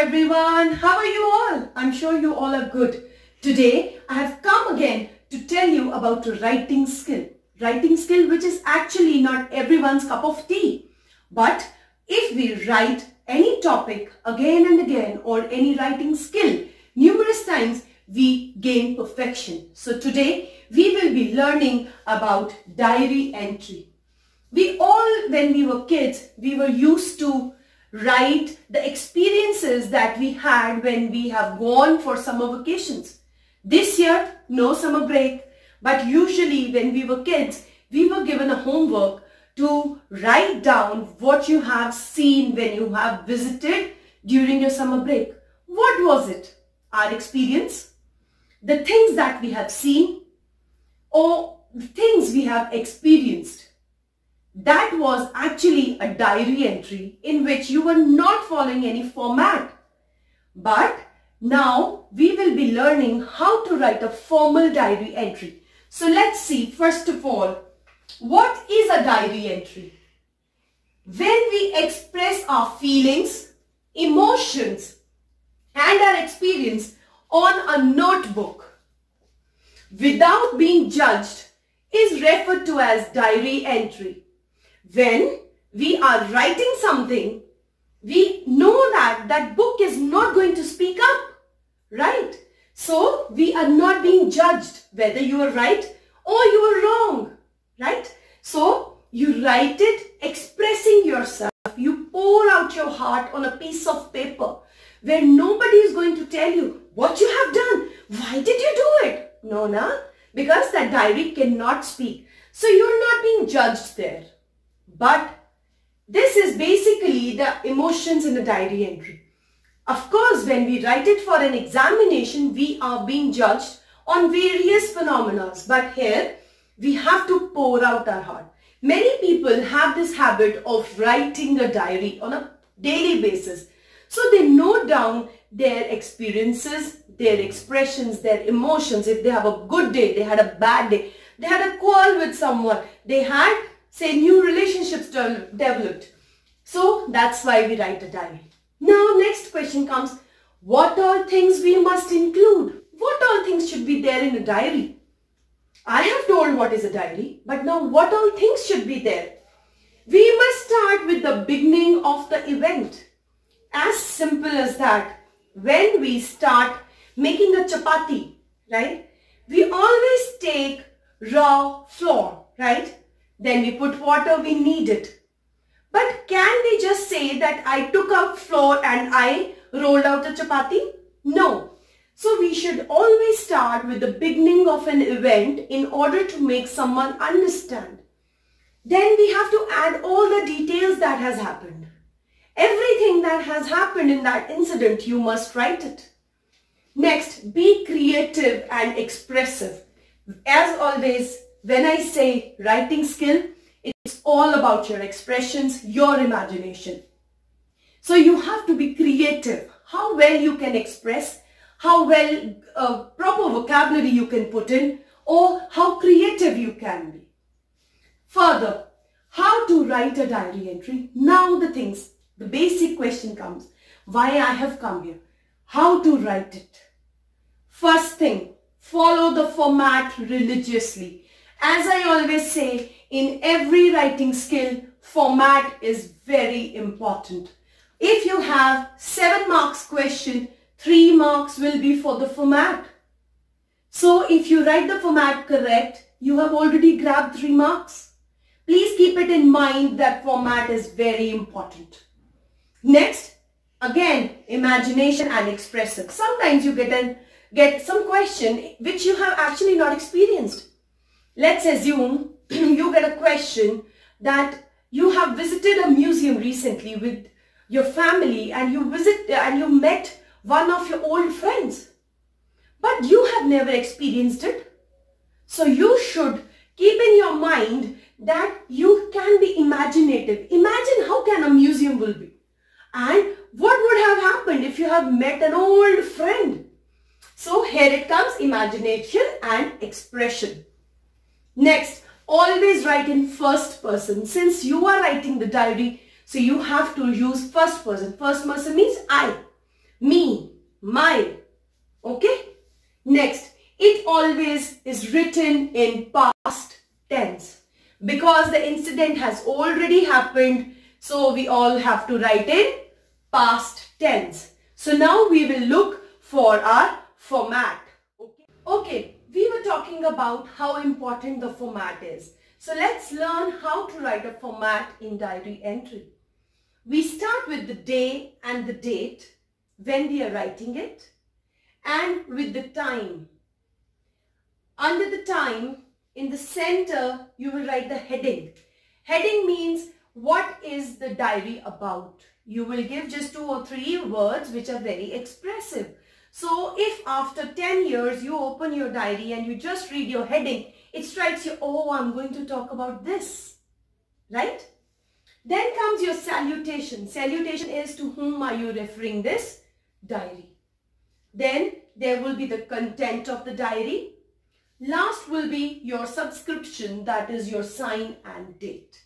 everyone, how are you all? I'm sure you all are good. Today I have come again to tell you about a writing skill. Writing skill which is actually not everyone's cup of tea. But if we write any topic again and again or any writing skill numerous times, we gain perfection. So today we will be learning about diary entry. We all, when we were kids, we were used to write the experiences that we had when we have gone for summer vacations. This year, no summer break, but usually when we were kids, we were given a homework to write down what you have seen when you have visited during your summer break. What was it? Our experience? The things that we have seen or the things we have experienced. That was actually a diary entry in which you were not following any format. But now we will be learning how to write a formal diary entry. So let's see, first of all, what is a diary entry? When we express our feelings, emotions, and our experience on a notebook without being judged is referred to as diary entry. When we are writing something, we know that that book is not going to speak up, right? So we are not being judged whether you are right or you are wrong, right? So you write it expressing yourself. You pour out your heart on a piece of paper where nobody is going to tell you what you have done. Why did you do it? No, because that diary cannot speak. So you're not being judged there. But this is basically the emotions in a diary entry. Of course, when we write it for an examination, we are being judged on various phenomena. But here, we have to pour out our heart. Many people have this habit of writing a diary on a daily basis. So they note down their experiences, their expressions, their emotions. If they have a good day, they had a bad day, they had a quarrel with someone, they had, say, new relationships developed. So that's why we write a diary. Now next question comes, what all things we must include? What all things should be there in a diary? I have told what is a diary, but now what all things should be there? We must start with the beginning of the event. As simple as that. When we start making a chapati, right? We always take raw flour, right? Then we put water, we knead it. But can we just say that I took out flour and I rolled out a chapati? No. So we should always start with the beginning of an event in order to make someone understand. Then we have to add all the details that has happened. Everything that has happened in that incident, you must write it. Next, be creative and expressive. As always, when I say writing skill, it's all about your expressions, your imagination. So you have to be creative. How well you can express, how well proper vocabulary you can put in, or how creative you can be. Further, how to write a diary entry. Now the basic question comes, why I have come here. How to write it. First thing, follow the format religiously. As I always say, in every writing skill, format is very important. If you have 7 marks question, 3 marks will be for the format. So if you write the format correct, you have already grabbed 3 marks. Please keep it in mind that format is very important. Next, again, imagination and expressive. Sometimes you get some question which you have actually not experienced. Let's assume you get a question that you have visited a museum recently with your family and you met one of your old friends. But you have never experienced it. So you should keep in your mind that you can be imaginative. Imagine how can a museum will be. And what would have happened if you have met an old friend? So here it comes, imagination and expression. Next, always write in first person. Since you are writing the diary, so you have to use first person. First person means I. mile. Okay? Next, it always is written in past tense because the incident has already happened. So we all have to write in past tense. So now we will look for our format. Okay, we were talking about how important the format is. So let's learn how to write a format in diary entry. We start with the day and the date when we are writing it and with the time. Under the time, in the center, you will write the heading. Heading means what is the diary about. You will give just 2 or 3 words which are very expressive. So if after 10 years you open your diary and you just read your heading, it strikes you, oh, I'm going to talk about this, right? Then comes your salutation. Salutation is to whom are you referring this diary. Then there will be the content of the diary. Last will be your subscription, that is your sign and date.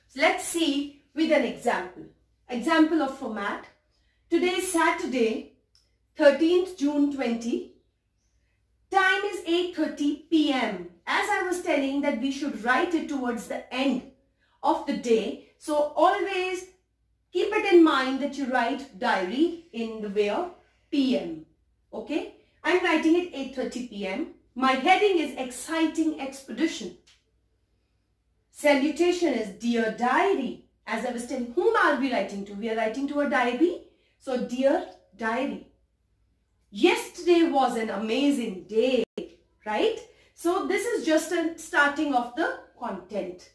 So let's see with an example. Example of format. Today is Saturday, 13th June 20. Time is 8:30 p.m. As I was telling that we should write it towards the end of the day. So always keep it in mind that you write diary in the way of p.m. Okay? I'm writing it 8:30 p.m. My heading is exciting expedition. Salutation is dear diary. As I was telling, whom are we writing to? We are writing to a diary. So dear diary. Yesterday was an amazing day, right? So this is just a starting of the content.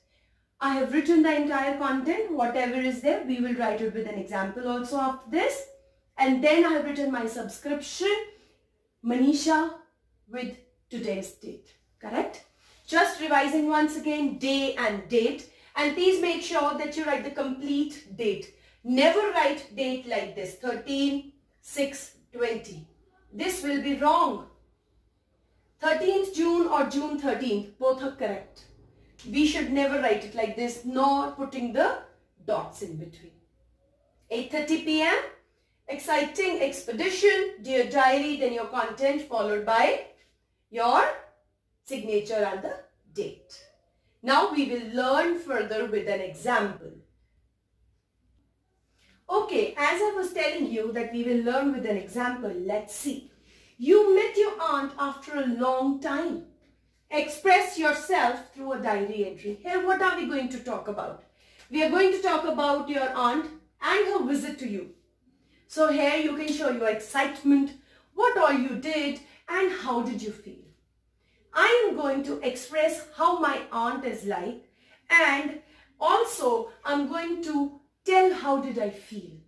I have written the entire content. Whatever is there, we will write it with an example also after this. And then I have written my subscription, Manisha, with today's date. Correct? Just revising once again, day and date. And please make sure that you write the complete date. Never write date like this, 13/6/20. This will be wrong. 13th June or June 13th, both are correct. We should never write it like this, nor putting the dots in between. 8:30 p.m. Exciting expedition, dear diary, then your content followed by your signature and the date. Now we will learn further with an example. Okay, as I was telling you that we will learn with an example, let's see. You met your aunt after a long time. Express yourself through a diary entry. Here, what are we going to talk about? We are going to talk about your aunt and her visit to you. So here you can show your excitement, what all you did and how did you feel. I am going to express how my aunt is like and also I'm going to tell how did I feel.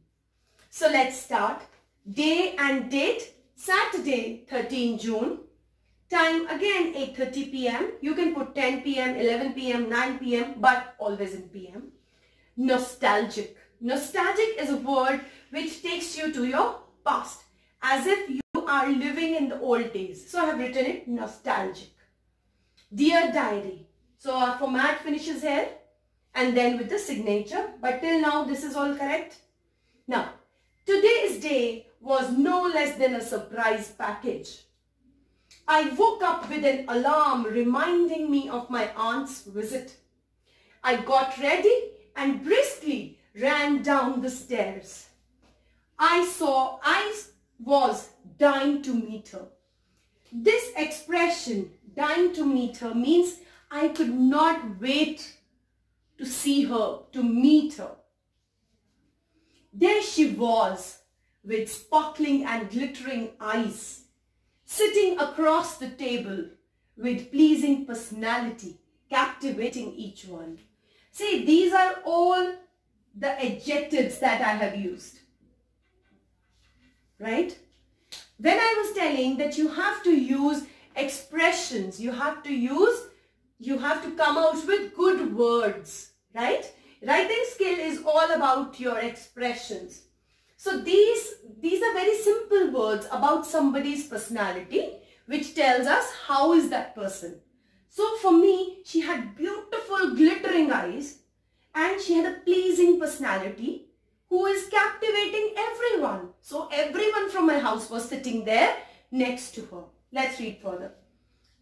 So let's start. Day and date, Saturday 13 June. Time again 8:30 p.m. You can put 10 p.m., 11 p.m., 9 p.m. but always in p.m. Nostalgic. Nostalgic is a word which takes you to your past as if you are living in the old days. So I have written it nostalgic. Dear diary. So our format finishes here and then with the signature. But till now this is all correct. Now today's day was no less than a surprise package. I woke up with an alarm reminding me of my aunt's visit. I got ready and briskly ran down the stairs. I was dying to meet her. This expression, dying to meet her, means I could not wait to see her, to meet her. There she was, with sparkling and glittering eyes, sitting across the table with pleasing personality, captivating each one. See, these are all the adjectives that I have used, right? When I was telling that you have to use expressions, you have to come out with good words, right? Writing skill is all about your expressions. So these are very simple words about somebody's personality, which tells us how is that person. So for me, she had beautiful glittering eyes and she had a pleasing personality who is captivating everyone. So everyone from my house was sitting there next to her. Let's read further.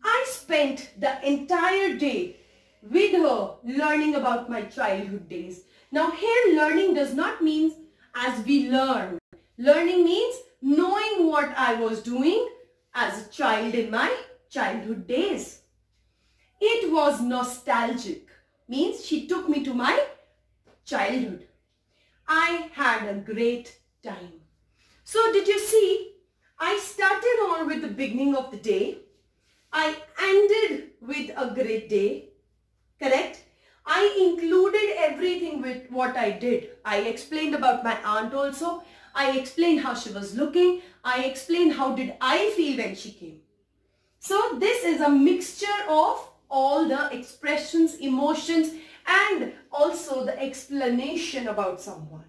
I spent the entire day with her learning about my childhood days. Now here learning does not mean as we learn. Learning means knowing what I was doing as a child in my childhood days. It was nostalgic, means she took me to my childhood. I had a great time. So did you see, I started on with the beginning of the day. I ended with a great day, correct? I included everything with what I did. I explained about my aunt also. I explained how she was looking. I explained how did I feel when she came. So this is a mixture of all the expressions, emotions, and also the explanation about someone.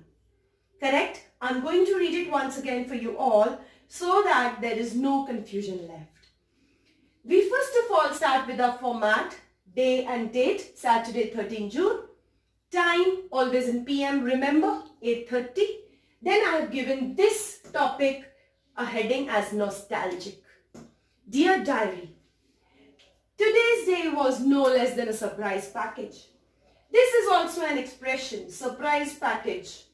Correct? I'm going to read it once again for you all so that there is no confusion left. We first of all start with our format, day and date, Saturday 13 June. Time, always in PM, remember, 8:30. Then I have given this topic a heading as nostalgic. Dear Diary, today's day was no less than a surprise package. This is also an expression, surprise package,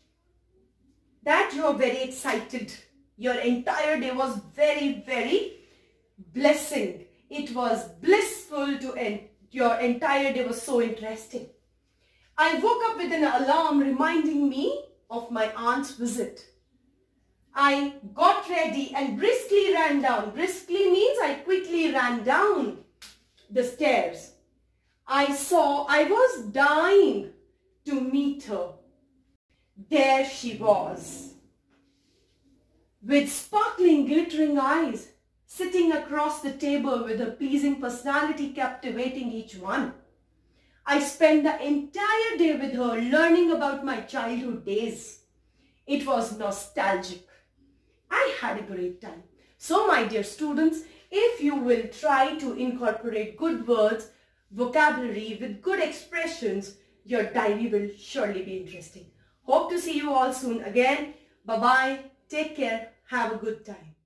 that you are very excited. Your entire day was very, very blessing. It was blissful to end. Your entire day was so interesting. I woke up with an alarm reminding me of my aunt's visit. I got ready and briskly ran down. Briskly means I quickly ran down the stairs. I was dying to meet her. There she was, with sparkling, glittering eyes, sitting across the table with a pleasing personality captivating each one. I spent the entire day with her learning about my childhood days. It was nostalgic. I had a great time. So my dear students, if you will try to incorporate good words, vocabulary with good expressions, your diary will surely be interesting. Hope to see you all soon again. Bye-bye. Take care. Have a good time.